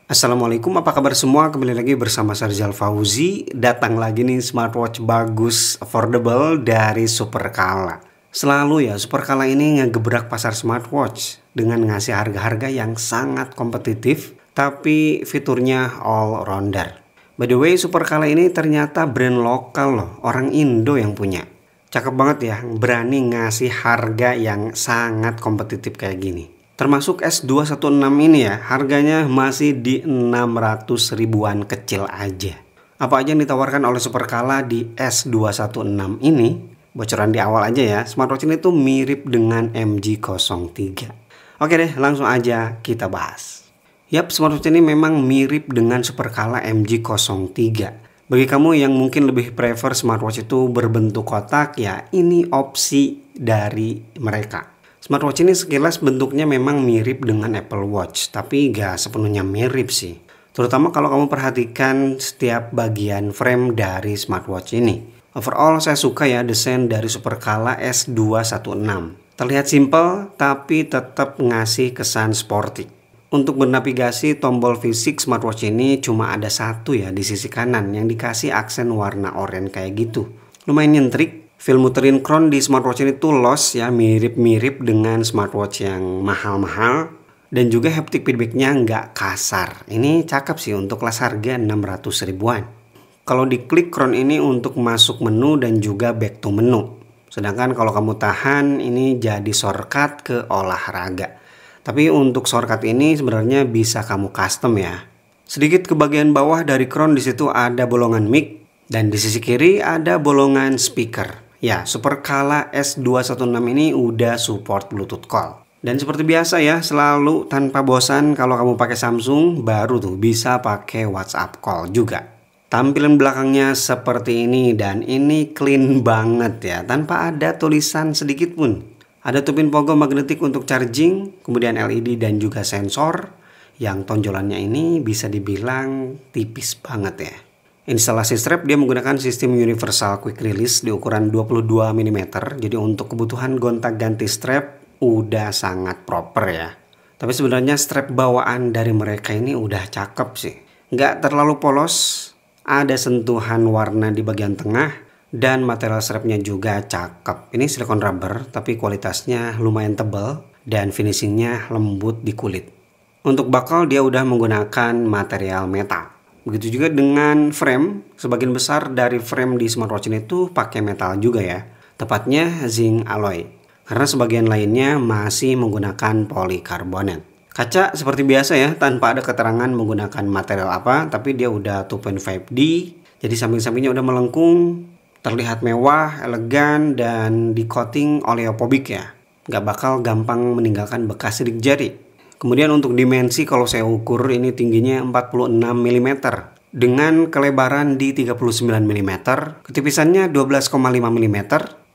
Assalamualaikum, apa kabar semua? Kembali lagi bersama Sarzal Fauzi. Datang lagi nih smartwatch bagus, affordable dari Superkala. Selalu ya, Superkala ini ngegebrak pasar smartwatch dengan ngasih harga-harga yang sangat kompetitif, tapi fiturnya all rounder. By the way, Superkala ini ternyata brand lokal loh, orang Indo yang punya. Cakep banget ya, berani ngasih harga yang sangat kompetitif kayak gini. Termasuk S216 ini ya, harganya masih di 600 ribuan kecil aja. Apa aja yang ditawarkan oleh Superkala di S216 ini? Bocoran di awal aja ya, smartwatch ini tuh mirip dengan MG03. Oke deh, langsung aja kita bahas. Yap, smartwatch ini memang mirip dengan Superkala MG03. Bagi kamu yang mungkin lebih prefer smartwatch itu berbentuk kotak, ya ini opsi dari mereka. Smartwatch ini sekilas bentuknya memang mirip dengan Apple Watch, tapi gak sepenuhnya mirip sih. Terutama kalau kamu perhatikan setiap bagian frame dari smartwatch ini. Overall saya suka ya desain dari Superkala S216. Terlihat simple tapi tetap ngasih kesan sporty. Untuk bernavigasi, tombol fisik smartwatch ini cuma ada satu ya di sisi kanan yang dikasih aksen warna oranye kayak gitu. Lumayan nyentrik. Feel muterin crown di smartwatch ini tuh los ya, mirip-mirip dengan smartwatch yang mahal-mahal. Dan juga haptic feedbacknya nggak kasar. Ini cakep sih untuk kelas harga 600 ribuan. Kalau diklik crown ini untuk masuk menu dan juga back to menu. Sedangkan kalau kamu tahan ini jadi shortcut ke olahraga. Tapi untuk shortcut ini sebenarnya bisa kamu custom ya. Sedikit ke bagian bawah dari crown, di situ ada bolongan mic. Dan di sisi kiri ada bolongan speaker. Ya, Superkala S216 ini udah support Bluetooth call. Dan seperti biasa ya, selalu tanpa bosan kalau kamu pakai Samsung, baru tuh bisa pakai WhatsApp call juga. Tampilan belakangnya seperti ini dan ini clean banget ya, tanpa ada tulisan sedikit pun. Ada tubin pogo magnetik untuk charging, kemudian LED dan juga sensor yang tonjolannya ini bisa dibilang tipis banget ya. Instalasi strap dia menggunakan sistem universal quick release di ukuran 22 mm. Jadi untuk kebutuhan gonta-ganti strap udah sangat proper ya. Tapi sebenarnya strap bawaan dari mereka ini udah cakep sih. Nggak terlalu polos, ada sentuhan warna di bagian tengah, dan material strapnya juga cakep. Ini silikon rubber tapi kualitasnya lumayan tebal dan finishingnya lembut di kulit. Untuk bakal dia udah menggunakan material metal. Begitu juga dengan frame, sebagian besar dari frame di smartwatch ini tuh pakai metal juga ya. Tepatnya zinc alloy. Karena sebagian lainnya masih menggunakan polikarbonat. Kaca seperti biasa ya, tanpa ada keterangan menggunakan material apa, tapi dia udah 2.5D. Jadi samping-sampingnya udah melengkung, terlihat mewah, elegan, dan di coating oleophobic ya. Nggak bakal gampang meninggalkan bekas sidik jari. Kemudian untuk dimensi kalau saya ukur ini tingginya 46 mm dengan kelebaran di 39 mm, ketipisannya 12,5 mm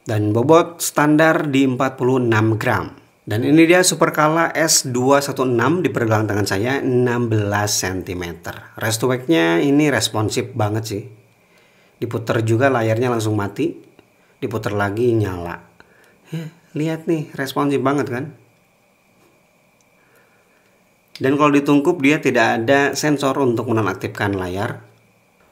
dan bobot standar di 46 gram. Dan ini dia Superkala S216 di pergelangan tangan saya 16 cm. Rest to wake-nya ini responsif banget sih. Diputer juga layarnya langsung mati, diputer lagi nyala. Lihat nih, responsif banget kan? Dan kalau ditungkup dia tidak ada sensor untuk menonaktifkan layar.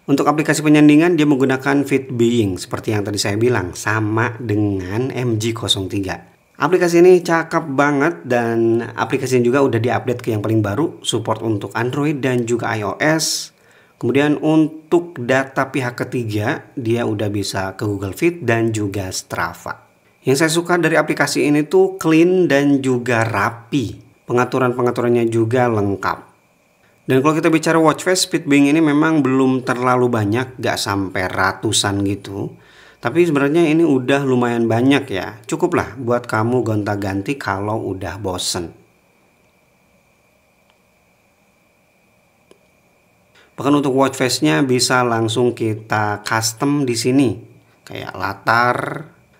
Untuk aplikasi penyandingan dia menggunakan Fit Being seperti yang tadi saya bilang, sama dengan MG03. Aplikasi ini cakep banget dan aplikasinya juga udah diupdate ke yang paling baru, support untuk Android dan juga iOS. Kemudian untuk data pihak ketiga dia udah bisa ke Google Fit dan juga Strava. Yang saya suka dari aplikasi ini tuh clean dan juga rapi. Pengaturan-pengaturannya juga lengkap. Dan kalau kita bicara watch face, Fitbing ini memang belum terlalu banyak, gak sampai ratusan gitu. Tapi sebenarnya ini udah lumayan banyak ya. Cukup lah buat kamu gonta-ganti kalau udah bosen. Bahkan untuk watch face-nya bisa langsung kita custom di sini. Kayak latar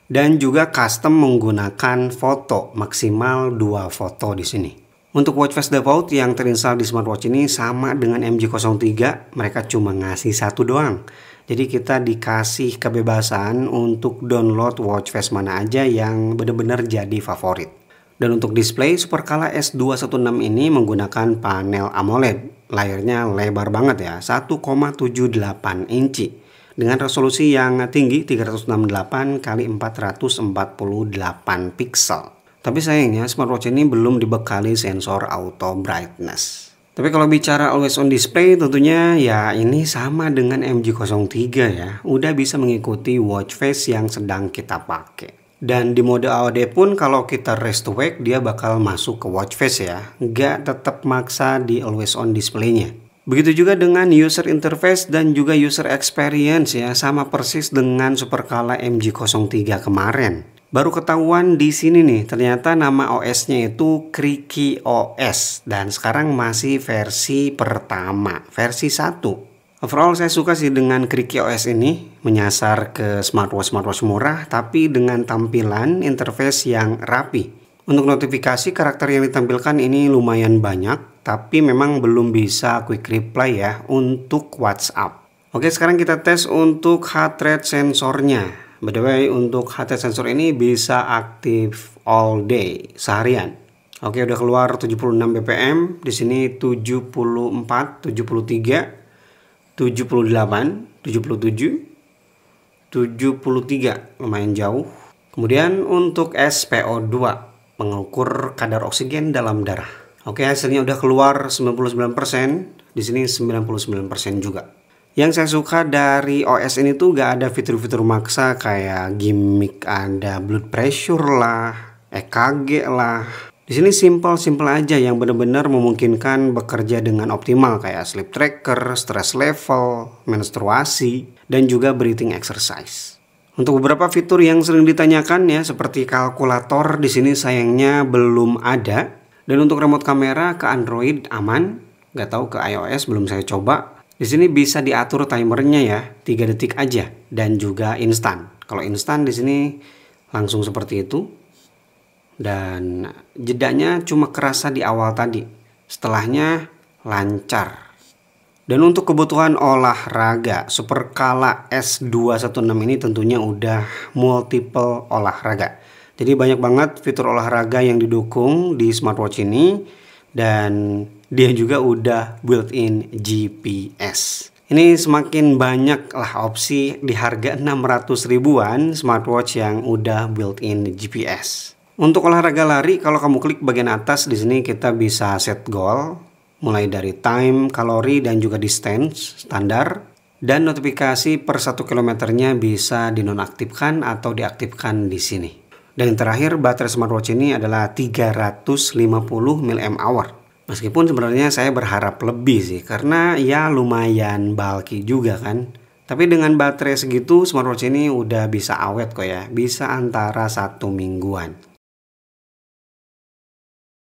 dan juga custom menggunakan foto, maksimal 2 foto di sini. Untuk watch face default yang terinstall di smartwatch ini sama dengan MG03, mereka cuma ngasih satu doang. Jadi kita dikasih kebebasan untuk download watch face mana aja yang benar-benar jadi favorit. Dan untuk display, Superkala S216 ini menggunakan panel AMOLED layarnya lebar banget ya, 1,78 inci dengan resolusi yang tinggi 368 kali 448 pixel. Tapi sayangnya smartwatch ini belum dibekali sensor auto brightness. Tapi kalau bicara always on display, tentunya ya ini sama dengan MG03 ya, udah bisa mengikuti watch face yang sedang kita pakai. Dan di mode AOD pun kalau kita rest to wake dia bakal masuk ke watch face ya, nggak tetap maksa di always on display-nya. Begitu juga dengan user interface dan juga user experience ya, sama persis dengan Supercala MG03 kemarin. Baru ketahuan di sini nih, ternyata nama OS-nya itu Kriki OS dan sekarang masih versi pertama, versi 1. Overall saya suka sih dengan Kriki OS ini, menyasar ke smartwatch murah tapi dengan tampilan interface yang rapi. Untuk notifikasi karakter yang ditampilkan ini lumayan banyak, tapi memang belum bisa quick reply ya untuk WhatsApp. Oke, sekarang kita tes untuk heart rate sensornya. By the way, untuk heart rate sensor ini bisa aktif all day, seharian. Oke, udah keluar 76 bpm, di sini 74, 73, 78, 77, 73, lumayan jauh. Kemudian untuk SPO2, mengukur kadar oksigen dalam darah. Oke, hasilnya udah keluar 99%, di sini 99% juga. Yang saya suka dari OS ini tuh gak ada fitur-fitur maksa kayak gimmick ada blood pressure lah, EKG lah. Di sini simple aja yang benar-benar memungkinkan bekerja dengan optimal kayak sleep tracker, stress level, menstruasi, dan juga breathing exercise. Untuk beberapa fitur yang sering ditanyakan ya seperti kalkulator di sini sayangnya belum ada. Dan untuk remote kamera ke Android aman, nggak tahu ke iOS belum saya coba. Di sini bisa diatur timernya ya, 3 detik aja dan juga instan. Kalau instan di sini langsung seperti itu. Dan jedanya cuma kerasa di awal tadi, setelahnya lancar. Dan untuk kebutuhan olahraga, Supercala S216 ini tentunya udah multiple olahraga. Jadi banyak banget fitur olahraga yang didukung di smartwatch ini. Dan dia juga udah built-in GPS. Ini semakin banyak lah opsi di harga 600 ribuan smartwatch yang udah built-in GPS. Untuk olahraga lari, kalau kamu klik bagian atas di sini kita bisa set goal, mulai dari time, kalori, dan juga distance standar. Dan notifikasi per 1 kilometernya bisa dinonaktifkan atau diaktifkan di sini. Dan yang terakhir, baterai smartwatch ini adalah 350 mAh. Meskipun sebenarnya saya berharap lebih sih, karena ya lumayan bulky juga kan. Tapi dengan baterai segitu, smartwatch ini udah bisa awet kok ya, bisa antara 1 mingguan.